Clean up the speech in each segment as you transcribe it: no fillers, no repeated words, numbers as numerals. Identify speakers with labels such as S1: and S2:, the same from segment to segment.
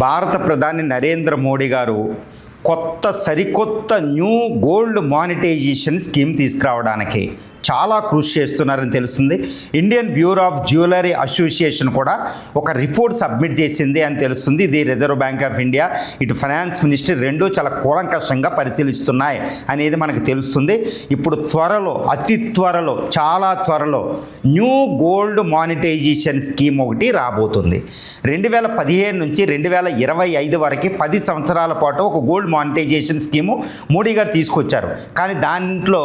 S1: భారత ప్రధాని నరేంద్ర మోడీ గారు సరికొత్త న్యూ గోల్డ్ మానిటైజేషన్ స్కీమ్ తీసుకురావడానికి చాలా కృషి చేస్తున్నారని తెలుస్తుంది. Indian bureau of jewellery association కూడా ఒక రిపోర్ట్ సబ్మిట్ చేసింది అని తెలుస్తుంది. ఇది రిజర్వ్ బ్యాంక్ ఆఫ్ ఇండియా, ఇటు ఫైనాన్స్ మినిస్ట్రీ రెండూ చాలా కూలంకషంగా పరిశీలిస్తున్నాయి అనేది మనకు తెలుస్తుంది. ఇప్పుడు అతి త్వరలో చాలా త్వరలో న్యూ గోల్డ్ మానిటైజేషన్ స్కీమ్ ఒకటి రాబోతుంది. 2015 నుంచి 2025 వరకు 10 సంవత్సరాల పాటు ఒక గోల్డ్ మానిటైజేషన్ స్కీము మోడీ గారు తీసుకొచ్చారు. కానీ దాంట్లో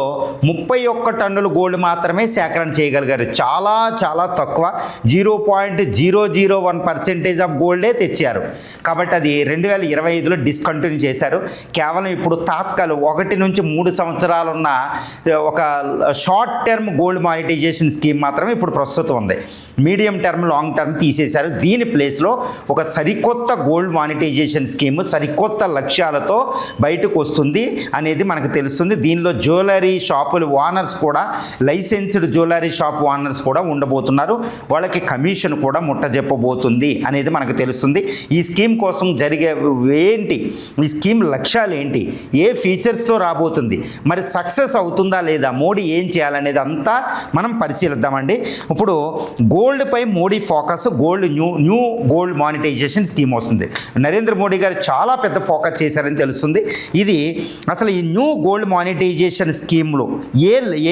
S1: 31 టన్నులు గోల్డ్ మాత్రమే సేకరణ చేయగలిగారు. చాలా చాలా తక్కువ 0.001% ఆఫ్ గోల్డే తెచ్చారు. కాబట్టి అది 2025లో డిస్కంటిన్యూ చేశారు. కేవలం ఇప్పుడు తాత్కాలిక 1 నుంచి 3 సంవత్సరాలు ఉన్న ఒక short term gold monetisation scheme మాత్రమే ఇప్పుడు ప్రస్తుతం ఉంది. మీడియం టర్మ్, లాంగ్ టర్మ్ తీసేశారు. దీని ప్లేస్లో ఒక సరికొత్త గోల్డ్ మానిటైజేషన్ స్కీమ్ సరికొత్త లక్ష్యాలతో బయటకు వస్తుంది అనేది మనకు తెలుస్తుంది. దీనిలో జ్యువెలరీ షాపుల ఓనర్స్ కూడా, లైసెన్స్డ్ జ్యువెలరీ షాప్ ఓనర్స్ కూడా ఉండబోతున్నారు. వాళ్ళకి కమిషన్ కూడా ముట్టజెప్పబోతుంది అనేది మనకు తెలుస్తుంది. ఈ స్కీమ్ కోసం ఏంటి, ఈ స్కీమ్ లక్ష్యాలు ఏంటి, ఏ ఫీచర్స్తో రాబోతుంది, మరి సక్సెస్ అవుతుందా లేదా, మోడీ ఏం చేయాలనేది అంతా మనం పరిశీలిద్దామండి. ఇప్పుడు గోల్డ్పై Modi focus, new gold monetisation scheme వస్తుంది. నరేంద్ర మోడీ గారు చాలా పెద్ద ఫోకస్ చేశారని తెలుస్తుంది. ఇది అసలు ఈ న్యూ గోల్డ్ మానిటైజేషన్ స్కీమ్లో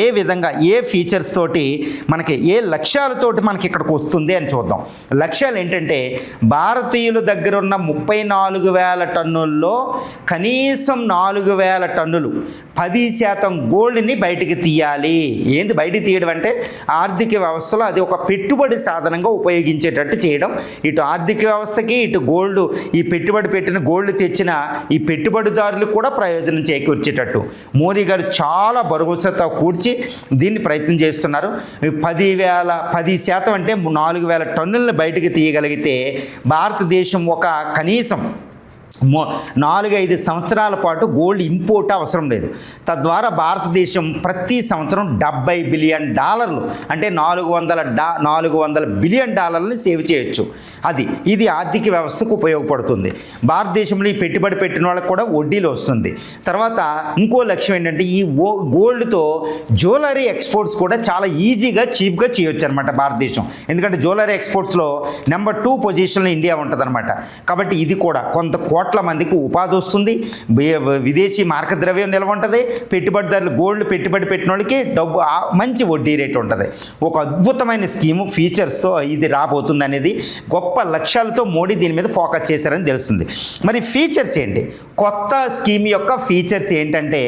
S1: ఏ విధంగా, ఏ ఫీచర్స్ తోటి, మనకి ఏ లక్ష్యాలతోటి మనకి ఇక్కడికి వస్తుంది అని చూద్దాం. లక్ష్యాలు ఏంటంటే, భారతీయుల దగ్గర ఉన్న 34,000 టన్నుల్లో కనీసం 4,000 టన్నులు 10% గోల్డ్ని బయటికి తీయాలి. ఏంది బయటికి తీయడం అంటే, ఆర్థిక వ్యవస్థలో అది ఒక పెట్టుబడి సాధనంగా ఉపయోగించేటట్టు చేయడం. ఇటు ఆర్థిక వ్యవస్థకి, ఇటు గోల్డ్, ఈ పెట్టుబడి పెట్టిన గోల్డ్ తెచ్చిన ఈ పెట్టుబడిదారులకు కూడా ప్రయోజనం చేకూర్చేటట్టు మోడీ గారు చాలా భరోసాతో కూర్చి దీన్ని ప్రయత్నం చేస్తున్నారు. 10% అంటే 4,000 టన్నులను బయటికి తీయగలిగితే భారతదేశం ఒక కనీసం 4-5 సంవత్సరాల పాటు గోల్డ్ ఇంపోర్ట్ అవసరం లేదు. తద్వారా భారతదేశం ప్రతి సంవత్సరం $70 బిలియన్ అంటే $400 బిలియన్ సేవ్ చేయొచ్చు. ఇది ఆర్థిక వ్యవస్థకు ఉపయోగపడుతుంది. భారతదేశంలో ఈ పెట్టుబడి పెట్టిన వాళ్ళకి కూడా వడ్డీలు వస్తుంది. తర్వాత ఇంకో లక్ష్యం ఏంటంటే, ఈ గోల్డ్తో జ్యువెలరీ ఎక్స్పోర్ట్స్ కూడా చాలా ఈజీగా, చీప్గా చేయొచ్చు అనమాట భారతదేశం. ఎందుకంటే జ్యువెలరీ ఎక్స్పోర్ట్స్లో నెంబర్ 2 పొజిషన్లో ఇండియా ఉంటుంది అనమాట. కాబట్టి ఇది కూడా కొంత కోట్ల మందికి ఉపాధి వస్తుంది, విదేశీ మార్క ద్రవ్యం నిల్వ ఉంటుంది, పెట్టుబడిదారులు గోల్డ్ పెట్టుబడి పెట్టిన వాళ్ళకి మంచి వడ్డీ రేటు ఉంటుంది. ఒక అద్భుతమైన స్కీము ఫీచర్స్తో ఇది రాబోతుంది అనేది గొప్ప లక్ష్యాలతో మోడీ దీని మీద ఫోకస్ చేశారని తెలుస్తుంది. మరి ఫీచర్స్ ఏంటి, కొత్త స్కీమ్ యొక్క ఫీచర్స్ ఏంటంటే,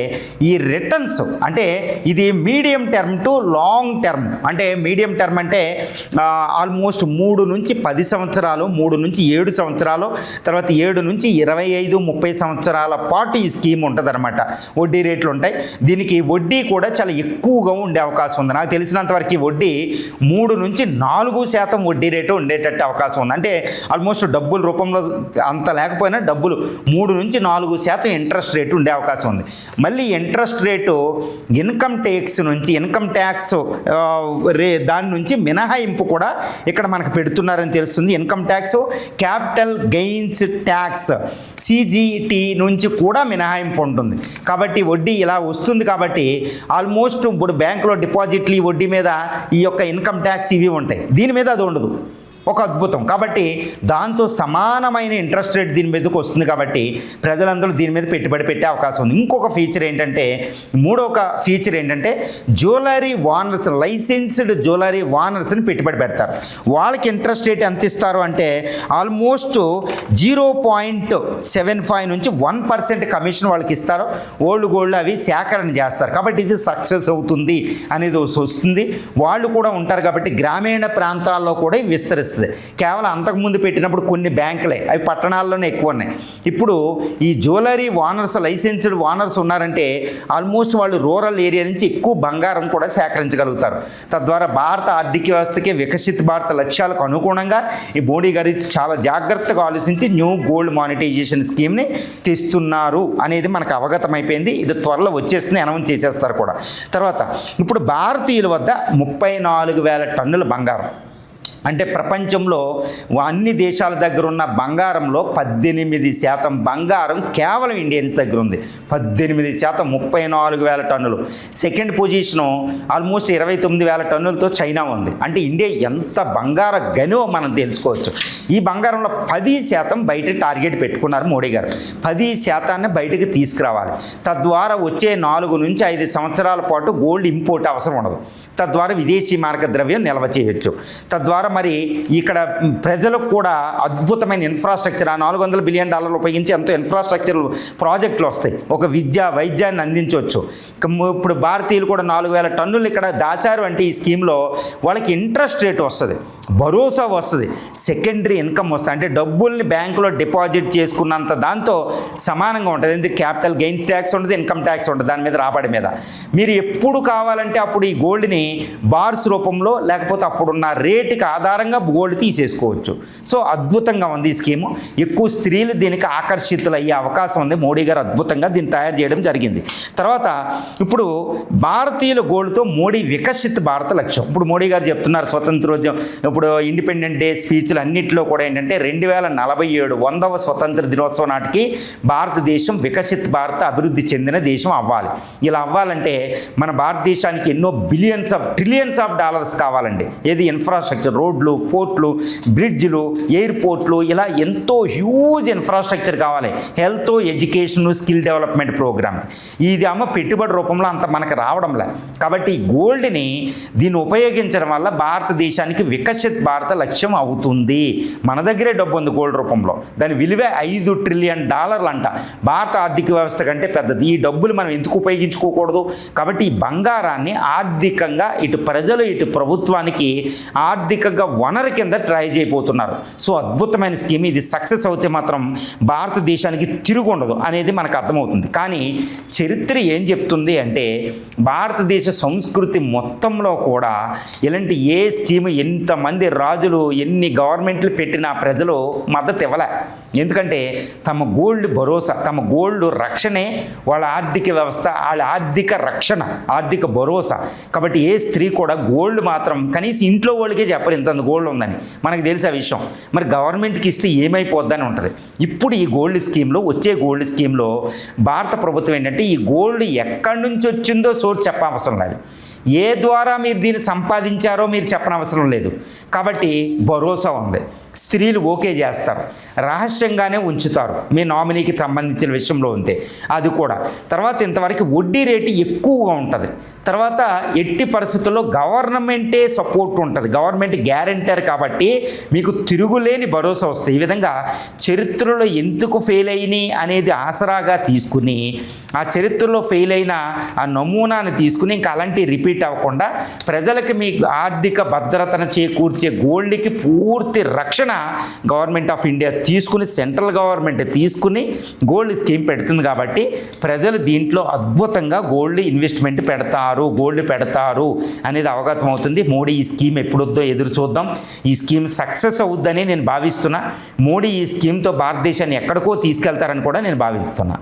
S1: ఈ రిటర్న్స్ అంటే ఇది medium term two long term. అంటే మీడియం టర్మ్ అంటే ఆల్మోస్ట్ 3 నుంచి 10 సంవత్సరాలు, 3 నుంచి 7 సంవత్సరాలు, తర్వాత 7 నుంచి 25-30 సంవత్సరాల పాటు ఈ స్కీమ్ ఉంటుంది అనమాట. వడ్డీ రేట్లు ఉంటాయి. దీనికి వడ్డీ కూడా చాలా ఎక్కువగా ఉండే అవకాశం ఉంది. నాకు తెలిసినంతవరకు వడ్డీ 3 నుంచి 4% వడ్డీ రేటు ఉండేటట్టు అవకాశం ఉంది. అంటే ఆల్మోస్ట్ డబ్బుల రూపంలో అంత లేకపోయినా డబ్బులు 3 నుంచి 4% ఇంట్రెస్ట్ రేటు ఉండే అవకాశం ఉంది. మళ్ళీ ఇంట్రెస్ట్ రేటు ఇన్కమ్ ట్యాక్స్ దాని నుంచి మినహాయింపు కూడా ఇక్కడ మనకు పెడుతున్నారని తెలుస్తుంది. Income tax, capital gains tax CGT నుంచి కూడా మినహాయింపు ఉంటుంది. కాబట్టి వడ్డీ ఇలా వస్తుంది. కాబట్టి ఆల్మోస్ట్ ఇప్పుడు బ్యాంకులో డిపాజిట్లు ఈ వడ్డీ మీద ఈ యొక్క ఇన్కమ్ ట్యాక్స్ ఇవి ఉంటాయి, దీని మీద అది ఉండదు. ఒక అద్భుతం. కాబట్టి దాంతో సమానమైన ఇంట్రెస్ట్ రేట్ దీని మీదకి వస్తుంది. కాబట్టి ప్రజలందరూ దీని మీద పెట్టుబడి పెట్టే అవకాశం ఉంది. ఇంకొక ఫీచర్ ఏంటంటే, జ్యువెలరీ ఓనర్స్, లైసెన్స్డ్ జ్యువెలరీ ఓనర్స్ని పెట్టుబడి పెడతారు. వాళ్ళకి ఇంట్రెస్ట్ రేట్ ఎంత ఇస్తారు అంటే ఆల్మోస్ట్ 0.75 నుంచి 1% కమిషన్ వాళ్ళకి ఇస్తారు. ఓల్డ్ గోల్డ్ అవి సేకరణ చేస్తారు. కాబట్టి ఇది సక్సెస్ అవుతుంది అనేది వస్తుంది. వాళ్ళు కూడా ఉంటారు కాబట్టి గ్రామీణ ప్రాంతాల్లో కూడా విస్తరిస్తారు. కేవలం అంతకుముందు పెట్టినప్పుడు కొన్ని బ్యాంకులే, అవి పట్టణాల్లోనే ఎక్కువ ఉన్నాయి. ఇప్పుడు ఈ జ్యువెలరీ ఓనర్స్, లైసెన్స్డ్ ఓనర్స్ ఉన్నారంటే ఆల్మోస్ట్ వాళ్ళు రూరల్ ఏరియా నుంచి ఎక్కువ బంగారం కూడా సేకరించగలుగుతారు. తద్వారా భారత ఆర్థిక వ్యవస్థకి, వికసిత భారత లక్ష్యాలకు అనుగుణంగా ఈ మోడీ గారు చాలా జాగ్రత్తగా ఆలోచించి న్యూ గోల్డ్ మానిటైజేషన్ స్కీమ్ని తెస్తున్నారు అనేది మనకు అవగతమైపోయింది. ఇది త్వరలో వచ్చేస్తుంది, అనౌన్స్ చేసేస్తారు కూడా. తర్వాత ఇప్పుడు భారతీయుల వద్ద 34,000 టన్నుల బంగారం అంటే ప్రపంచంలో అన్ని దేశాల దగ్గర ఉన్న బంగారంలో 18% బంగారం కేవలం ఇండియన్స్ దగ్గర ఉంది. 18%, 34,000 టన్నులు. సెకండ్ పొజిషను ఆల్మోస్ట్ 29,000 టన్నులతో చైనా ఉంది. అంటే ఇండియా ఎంత బంగార గనో మనం తెలుసుకోవచ్చు. ఈ బంగారంలో 10% బయట టార్గెట్ పెట్టుకున్నారు మోడీ గారు. 10% బయటకు తీసుకురావాలి. తద్వారా వచ్చే 4 నుంచి 5 సంవత్సరాల పాటు గోల్డ్ ఇంపోర్ట్ అవసరం ఉండదు. తద్వారా విదేశీ మార్గ ద్రవ్యం నిల్వ చేయొచ్చు. తద్వారా మరి ఇక్కడ ప్రజలకు కూడా అద్భుతమైన ఇన్ఫ్రాస్ట్రక్చర్, ఆ $400 బిలియన్ ఉపయోగించి ఎంతో ఇన్ఫ్రాస్ట్రక్చర్ ప్రాజెక్టులు వస్తాయి. ఒక వైద్యాన్ని అందించవచ్చు. ఇప్పుడు భారతీయులు కూడా 4,000 టన్నులు ఇక్కడ దాచారు అంటే ఈ స్కీమ్లో వాళ్ళకి ఇంట్రెస్ట్ రేట్ వస్తుంది, భరోసా వస్తుంది, సెకండరీ ఇన్కమ్ వస్తుంది. అంటే డబ్బుల్ని బ్యాంకులో డిపాజిట్ చేసుకున్నంత దాంతో సమానంగా ఉంటుంది. ఎందుకు క్యాపిటల్ గెయిన్స్ ట్యాక్స్ ఉంటుంది, ఇన్కమ్ ట్యాక్స్ ఉంటుంది దాని మీద, రాబడి మీద. మీరు ఎప్పుడు కావాలంటే అప్పుడు ఈ గోల్డ్ని బార్స్ రూపంలో లేకపోతే అప్పుడున్న రేటుకి ఆధారంగా గోల్డ్ తీసేసుకోవచ్చు. సో అద్భుతంగా ఉంది ఈ స్కీము. ఎక్కువ స్త్రీలు దీనికి ఆకర్షితులు అయ్యే అవకాశం ఉంది. మోడీ గారు అద్భుతంగా దీన్ని తయారు చేయడం జరిగింది. తర్వాత ఇప్పుడు భారతీయుల గోల్డ్తో మోడీ వికసిత్ భారత లక్ష్యం. ఇప్పుడు మోడీ గారు చెప్తున్నారు స్వతంత్రోద్యమం, ఇప్పుడు ఇండిపెండెంట్ డే స్పీచ్లు అన్నింటిలో కూడా ఏంటంటే 2047 100వ స్వతంత్ర దినోత్సవం నాటికి భారతదేశం వికసిత్ భారత అభివృద్ధి చెందిన దేశం అవ్వాలి. ఇలా అవ్వాలంటే మన భారతదేశానికి ఎన్నో ట్రిలియన్స్ ఆఫ్ డాలర్స్ కావాలండి. ఏది ఇన్ఫ్రాస్ట్రక్చర్, రోడ్లు, పోర్ట్లు, బ్రిడ్జ్లు, ఎయిర్పోర్ట్లు, ఇలా ఎంతో హ్యూజ్ ఇన్ఫ్రాస్ట్రక్చర్ కావాలి. Health, education, skill development programme. ఇది పెట్టుబడి రూపంలో అంత మనకు రావడంలే. కాబట్టి గోల్డ్ని దీన్ని ఉపయోగించడం వల్ల భారతదేశానికి వికసిత్ భారత లక్ష్యం అవుతుంది. మన దగ్గరే డబ్బు ఉంది గోల్డ్ రూపంలో, దాని విలువే $5 ట్రిలియన్ అంట. భారత ఆర్థిక వ్యవస్థ కంటే పెద్దది. ఈ డబ్బులు మనం ఎందుకు ఉపయోగించుకోకూడదు? కాబట్టి ఈ బంగారాన్ని ఆర్థికంగా ఇటు ప్రజలు ఇటు ప్రభుత్వానికి ఆర్థికంగా వనరు కింద ట్రై చేయబోతున్నారు. సో అద్భుతమైన స్కీమ్ ఇది. సక్సెస్ అవుతే మాత్రం భారతదేశానికి తిరుగుండదు అనేది మనకు అర్థమవుతుంది. కానీ చరిత్ర ఏం చెప్తుంది అంటే భారతదేశ సంస్కృతి మొత్తంలో కూడా ఇలాంటి ఏ స్కీమ్, ఎంతమంది రాజులు ఎన్ని గవర్నమెంట్లు పెట్టినా ప్రజలు మద్దతు ఇవ్వలే. ఎందుకంటే తమ గోల్డ్ భరోసా, తమ గోల్డ్ రక్షణే వాళ్ళ ఆర్థిక వ్యవస్థ, వాళ్ళ ఆర్థిక రక్షణ, ఆర్థిక భరోసా. కాబట్టి ఏ స్త్రీ కూడా గోల్డ్ మాత్రం కనీసం ఇంట్లో వాళ్ళకే చెప్పరు ఇంత గోల్డ్ ఉందని. మనకు తెలిసే విషయం. మరి గవర్నమెంట్కి ఇస్తే ఏమైపోద్దని ఉంటుంది. ఇప్పుడు ఈ గోల్డ్ స్కీమ్లో, వచ్చే గోల్డ్ స్కీమ్లో భారత ప్రభుత్వం ఏంటంటే ఈ గోల్డ్ ఎక్కడి నుంచి వచ్చిందో సోర్స్ చెప్పవసరం లేదు. ఏ ద్వారా మీరు దీన్ని సంపాదించారో మీరు చెప్పనవసరం లేదు. కాబట్టి భరోసా ఉంది. స్త్రీలు ఓకే చేస్తారు, రహస్యంగానే ఉంచుతారు మీ నామినీకి సంబంధించిన విషయంలో ఉంటే అది కూడా. తర్వాత ఇంతవరకు వడ్డీ రేటు ఎక్కువగా ఉంటుంది. తర్వాత ఎట్టి పరిస్థితుల్లో గవర్నమెంటే సపోర్ట్ ఉంటుంది, గవర్నమెంట్ గ్యారెంటర్. కాబట్టి మీకు తిరుగులేని భరోసా వస్తుంది. ఈ విధంగా చరిత్రలో ఎందుకు ఫెయిల్ అయినాయి అనేది ఆసరాగా తీసుకుని, ఆ చరిత్రలో ఫెయిల్ అయిన ఆ నమూనాను తీసుకుని ఇంకా అలాంటి రిపీట్ అవ్వకుండా ప్రజలకు మీ ఆర్థిక భద్రతను చేకూర్చే గోల్డ్కి పూర్తి రక్షణ గవర్నమెంట్ ఆఫ్ ఇండియా తీసుకుని, సెంట్రల్ గవర్నమెంట్ తీసుకుని గోల్డ్ స్కీమ్ పెడుతుంది. కాబట్టి ప్రజలు దీంట్లో అద్భుతంగా గోల్డ్ ఇన్వెస్ట్మెంట్ గోల్డ్ పెడతారు అనేది అవగతం అవుతుంది. మోడీ ఈ స్కీమ్ ఎప్పుడొద్దో ఎదురు చూద్దాం. ఈ స్కీమ్ సక్సెస్ అవుద్దని నేను భావిస్తున్నా. మోడీ ఈ స్కీమ్తో భారతదేశాన్ని ఎక్కడికో తీసుకెళ్తారని కూడా నేను భావిస్తున్నా.